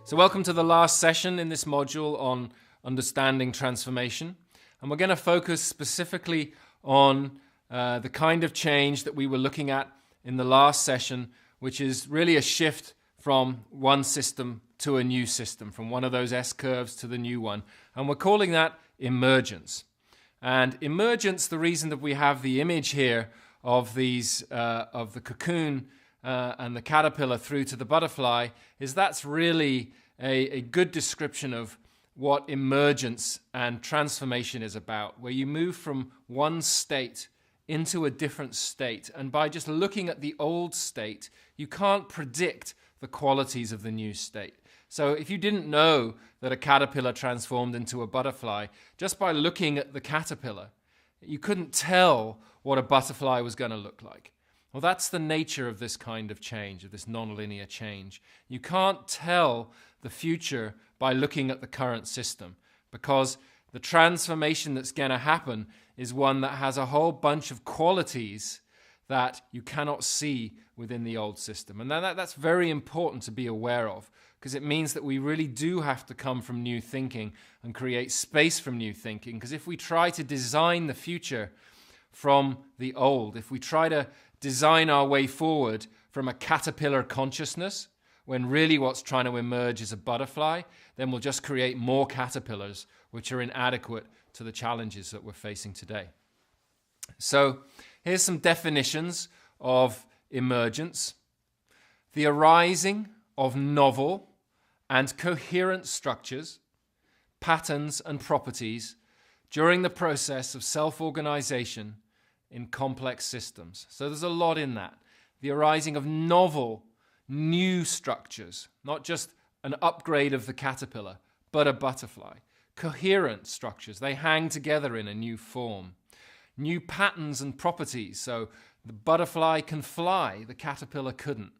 So welcome to the last session in this module on understanding transformation. And we're going to focus specifically on the kind of change that we were looking at in the last session, which is really a shift from one system to a new system, from one of those S-curves to the new one. And we're calling that emergence. And emergence, the reason that we have the image here of these of the cocoon and the caterpillar through to the butterfly, is that's really a good description of what emergence and transformation is about, where you move from one state into a different state. And by just looking at the old state, you can't predict the qualities of the new state. So if you didn't know that a caterpillar transformed into a butterfly, just by looking at the caterpillar, you couldn't tell what a butterfly was going to look like. Well, that's the nature of this kind of change, of this nonlinear change. You can't tell the future by looking at the current system, because the transformation that's going to happen is one that has a whole bunch of qualities that you cannot see within the old system. And that's very important to be aware of, because it means that we really do have to come from new thinking and create space from new thinking. Because if we try to design the future from the old, if we try to design our way forward from a caterpillar consciousness, when really what's trying to emerge is a butterfly, then we'll just create more caterpillars, which are inadequate to the challenges that we're facing today. So here's some definitions of emergence. The arising of novel and coherent structures, patterns and properties during the process of self-organization in complex systems. So there's a lot in that. The arising of novel, new structures, not just an upgrade of the caterpillar, but a butterfly. Coherent structures, they hang together in a new form. New patterns and properties, so the butterfly can fly, the caterpillar couldn't.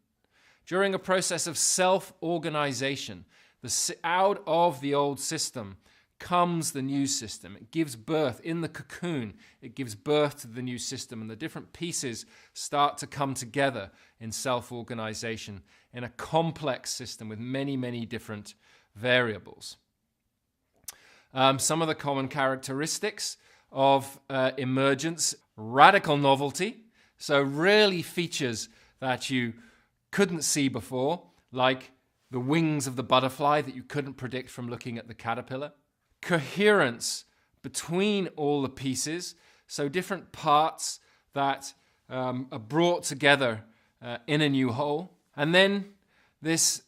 During a process of self-organization, out of the old system comes the new system. It gives birth in the cocoon. It gives birth to the new system, and the different pieces start to come together in self-organization in a complex system with many, many different variables. Some of the common characteristics of emergence: radical novelty, so really features that you couldn't see before, like the wings of the butterfly that you couldn't predict from looking at the caterpillar. Coherence between all the pieces, so different parts that are brought together in a new whole. And then this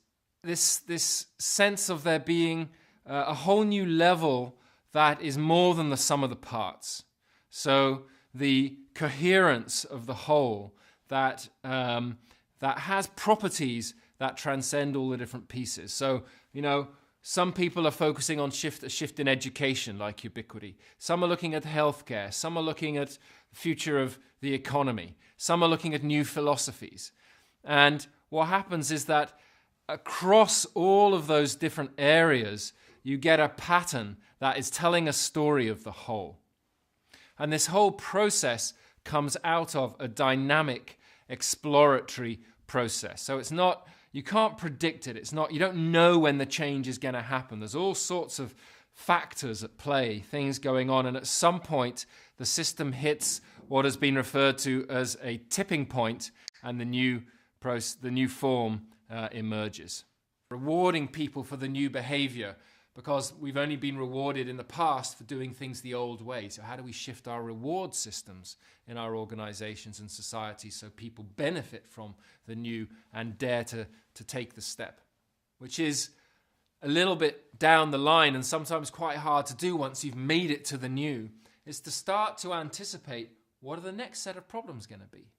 sense of there being a whole new level that is more than the sum of the parts. So the coherence of the whole that has properties that transcend all the different pieces. So, some people are focusing on a shift in education, like ubiquity. Some are looking at healthcare. Some are looking at the future of the economy. Some are looking at new philosophies. And what happens is that across all of those different areas, you get a pattern that is telling a story of the whole. And this whole process comes out of a dynamic, exploratory process. So it's not, you can't predict it. It's not, you don't know when the change is going to happen. There's all sorts of factors at play, things going on. And at some point, the system hits what has been referred to as a tipping point, and the new form emerges. Rewarding people for the new behavior, because we've only been rewarded in the past for doing things the old way. So how do we shift our reward systems in our organizations and societies so people benefit from the new and dare to take the step? Which is a little bit down the line and sometimes quite hard to do once you've made it to the new, is to start to anticipate what are the next set of problems going to be.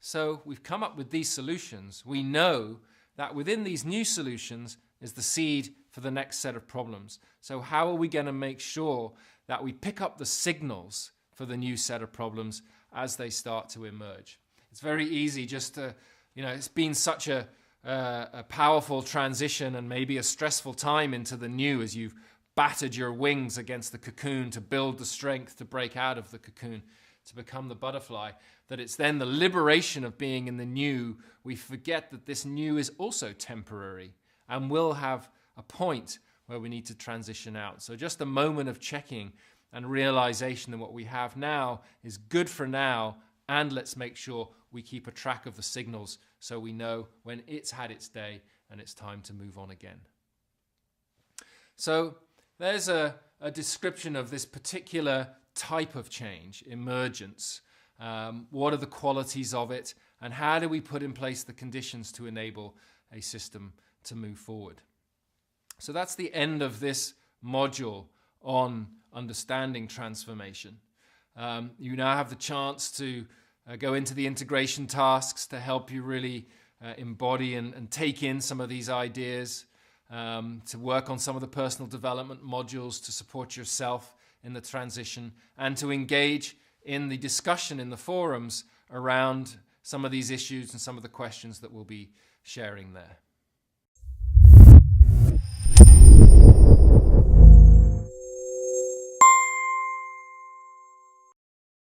So we've come up with these solutions. We know that within these new solutions is the seed for the next set of problems. So how are we going to make sure that we pick up the signals for the new set of problems as they start to emerge? It's very easy just to, it's been such a powerful transition and maybe a stressful time into the new as you've battered your wings against the cocoon to build the strength to break out of the cocoon to become the butterfly, that it's then the liberation of being in the new. We forget that this new is also temporary and will have a point where we need to transition out. So just a moment of checking and realization that what we have now is good for now, and let's make sure we keep a track of the signals so we know when it's had its day and it's time to move on again. So there's a description of this particular type of change, emergence. What are the qualities of it, and how do we put in place the conditions to enable a system to move forward? So that's the end of this module on understanding transformation. You now have the chance to go into the integration tasks to help you really embody and take in some of these ideas, to work on some of the personal development modules to support yourself in the transition, and to engage in the discussion in the forums around some of these issues and some of the questions that we'll be sharing there.